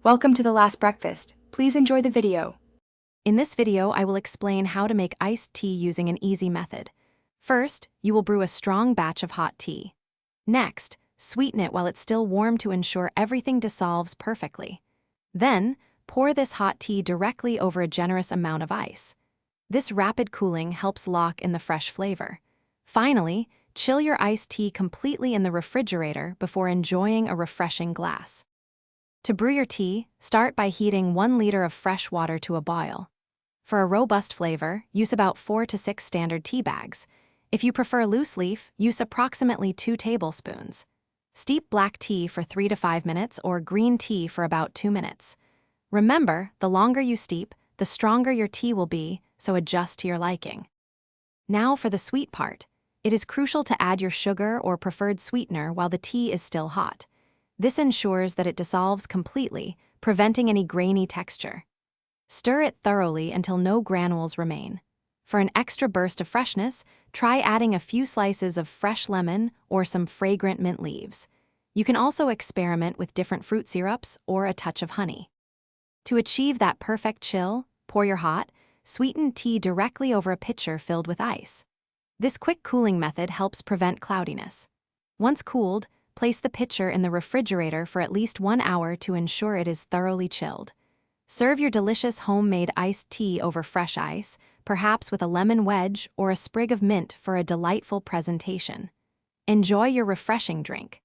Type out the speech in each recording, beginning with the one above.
Welcome to the last breakfast. Please enjoy the video. In this video, I will explain how to make iced tea using an easy method. First, you will brew a strong batch of hot tea. Next, sweeten it while it's still warm to ensure everything dissolves perfectly. Then, pour this hot tea directly over a generous amount of ice. This rapid cooling helps lock in the fresh flavor. Finally, chill your iced tea completely in the refrigerator before enjoying a refreshing glass. To brew your tea, start by heating 1 liter of fresh water to a boil. For a robust flavor, use about 4 to 6 standard tea bags. If you prefer loose leaf, use approximately 2 tablespoons. Steep black tea for 3 to 5 minutes or green tea for about 2 minutes. Remember, the longer you steep, the stronger your tea will be, so adjust to your liking. Now for the sweet part. It is crucial to add your sugar or preferred sweetener while the tea is still hot. This ensures that it dissolves completely, preventing any grainy texture. Stir it thoroughly until no granules remain. For an extra burst of freshness, try adding a few slices of fresh lemon or some fragrant mint leaves. You can also experiment with different fruit syrups or a touch of honey. To achieve that perfect chill, pour your hot, sweetened tea directly over a pitcher filled with ice. This quick cooling method helps prevent cloudiness. Once cooled, place the pitcher in the refrigerator for at least 1 hour to ensure it is thoroughly chilled. Serve your delicious homemade iced tea over fresh ice, perhaps with a lemon wedge or a sprig of mint for a delightful presentation. Enjoy your refreshing drink.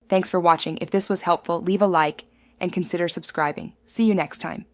Thanks for watching. If this was helpful, leave a like and consider subscribing. See you next time.